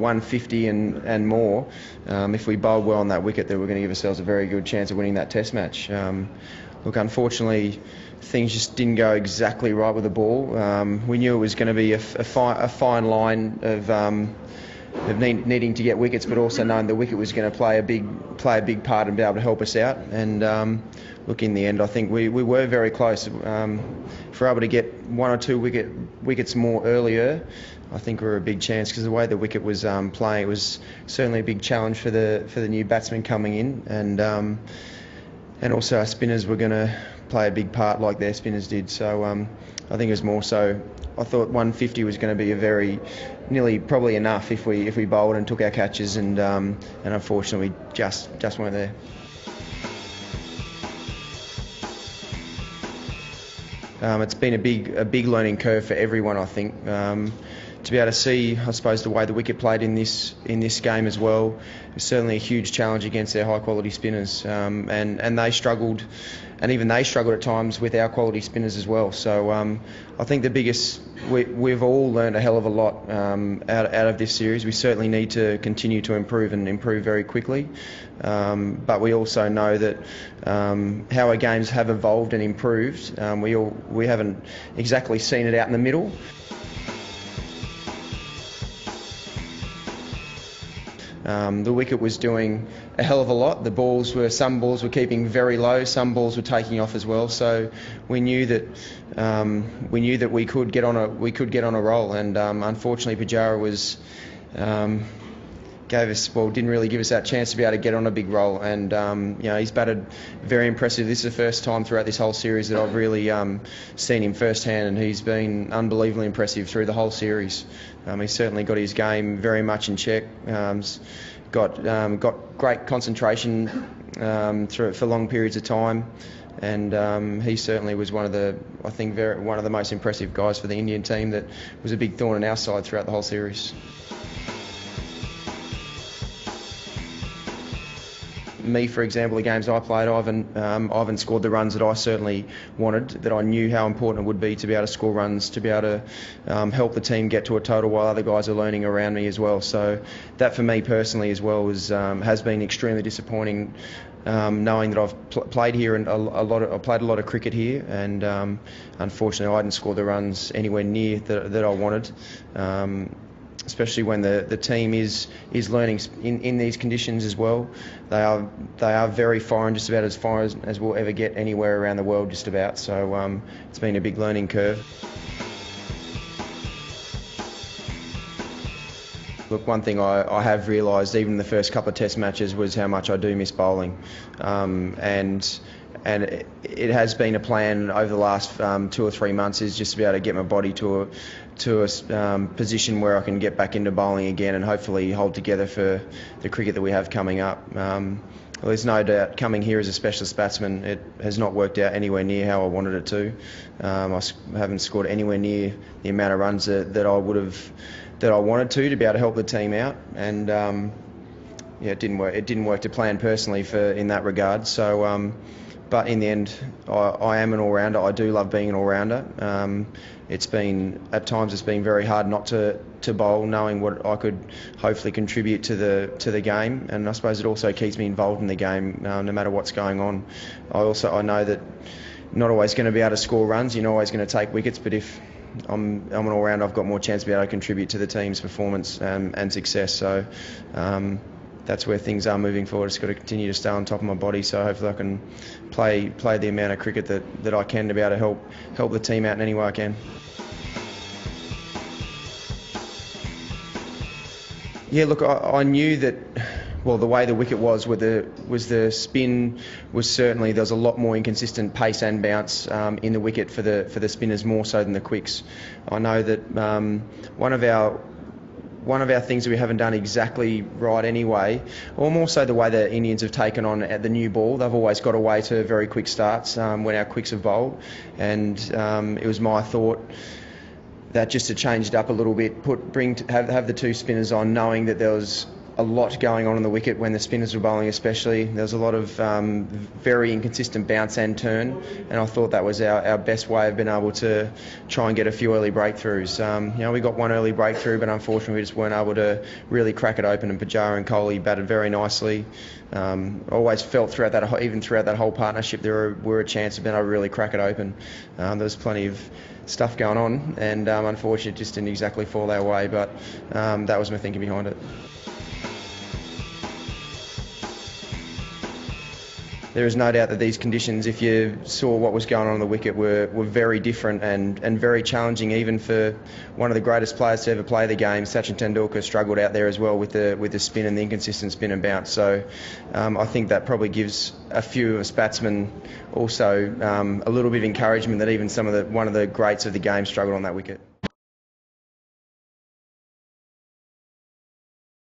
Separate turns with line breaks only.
150 and more, if we bowled well on that wicket, then we're going to give ourselves a very good chance of winning that Test match. Look, unfortunately, things just didn't go exactly right with the ball. We knew it was going to be a fine line of needing to get wickets, but also knowing the wicket was going to play a big part and be able to help us out. And look, in the end, I think we were very close. If we're able to get one or two wickets more earlier, I think we're a big chance, because the way the wicket was playing, it was certainly a big challenge for the new batsmen coming in, and also our spinners were going to play a big part like their spinners did. So I think it was more so, I thought 150 was going to be nearly probably enough if we bowled and took our catches, and unfortunately just weren't there. It's been a big learning curve for everyone, I think. To be able to see, I suppose, the way the wicket played in this game as well, was certainly a huge challenge against their high quality spinners, and they struggled, and even they struggled at times with our quality spinners as well. So I think the biggest, we've all learned a hell of a lot out of this series. We certainly need to continue to improve and improve very quickly, but we also know that how our games have evolved and improved. We haven't exactly seen it out in the middle. The wicket was doing a hell of a lot. Some balls were keeping very low, some balls were taking off as well. So we knew that we could get on a roll, and unfortunately Pujara didn't really give us that chance to be able to get on a big roll. And he's batted very impressive. This is the first time throughout this whole series that I've really seen him firsthand, and he's been unbelievably impressive through the whole series. He's certainly got his game very much in check. Got great concentration for long periods of time, and he certainly was one of the most impressive guys for the Indian team. That was a big thorn in our side throughout the whole series. Me, for example, the games I played, I haven't scored the runs that I certainly wanted, that I knew how important it would be to be able to score runs, to be able to help the team get to a total while other guys are learning around me as well. So that for me personally as well has been extremely disappointing, knowing that I've played here and I played a lot of cricket here, and unfortunately I didn't score the runs anywhere near that I wanted. Especially when the team is learning in these conditions as well. They are very foreign, just about as far as we'll ever get anywhere around the world, just about. So it's been a big learning curve. Look, one thing I have realised, even in the first couple of Test matches, was how much I do miss bowling, and it has been a plan over the last 2 or 3 months, is just to be able to get my body to a position where I can get back into bowling again, and hopefully hold together for the cricket that we have coming up. Well, there's no doubt, coming here as a specialist batsman, it has not worked out anywhere near how I wanted it to. I haven't scored anywhere near the amount of runs that I wanted to be able to help the team out, and it didn't work. It didn't work to plan personally in that regard. So. But in the end, I am an all-rounder. I do love being an all-rounder. At times it's been very hard not to bowl, knowing what I could hopefully contribute to the game, and I suppose it also keeps me involved in the game, no matter what's going on. I know that not always going to be able to score runs. You're not always going to take wickets, but if I'm an all-rounder, I've got more chance to be able to contribute to the team's performance and success. So. That's where things are moving forward. It's got to continue to stay on top of my body, so hopefully I can play the amount of cricket that I can to be able to help the team out in any way I can. Yeah, look, I knew that. Well, the way the wicket was the spin was certainly, there was a lot more inconsistent pace and bounce in the wicket for the spinners, more so than the quicks. I know that one of our things that we haven't done exactly right anyway, or more so the way the Indians have taken on at the new ball, they've always got away to very quick starts when our quicks have bowled, and it was my thought that just to change it up a little bit, have the two spinners on, knowing that there was a lot going on the wicket when the spinners were bowling especially. There was a lot of very inconsistent bounce and turn, and I thought that was our best way of being able to try and get a few early breakthroughs. We got one early breakthrough, but unfortunately we just weren't able to really crack it open, and Pujara and Kohli batted very nicely. Always felt throughout that whole partnership there were a chance of being able to really crack it open. There was plenty of stuff going on, and unfortunately it just didn't exactly fall our way, but that was my thinking behind it. There is no doubt that these conditions, if you saw what was going on the wicket, were very different and very challenging, even for one of the greatest players to ever play the game. Sachin Tendulkar struggled out there as well with the spin and the inconsistent spin and bounce. So I think that probably gives a few of us batsmen also a little bit of encouragement that even one of the greats of the game struggled on that wicket.